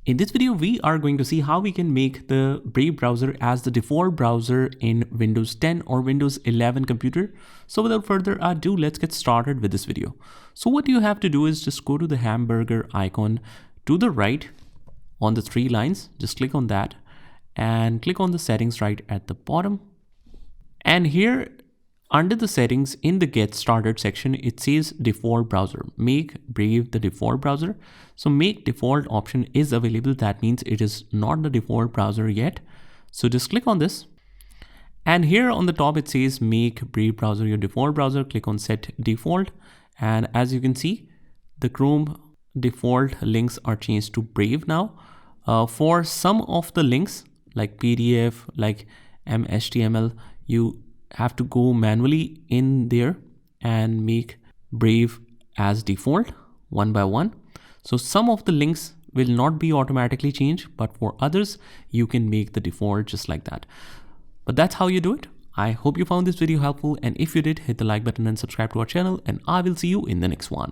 In this video, we are going to see how we can make the Brave browser as the default browser in Windows 10 or Windows 11 computer. So without further ado, let's get started with this video. So what you have to do is just go to the hamburger icon to the right on the three lines. Just click on that and click on the settings right at the bottom. And here under the settings in the get started section, it says default browser. Make Brave the default browser. So make default option is available. That means it is not the default browser yet. So just click on this. And here on the top, it says make Brave browser your default browser. Click on set default. And as you can see, the Chrome default links are changed to Brave now. For some of the links like PDF, like HTML, you have to go manually in there and make Brave as default one by one. So some of the links will not be automatically changed, but for others, you can make the default just like that. But that's how you do it. I hope you found this video helpful. And if you did, hit the like button and subscribe to our channel, and I will see you in the next one.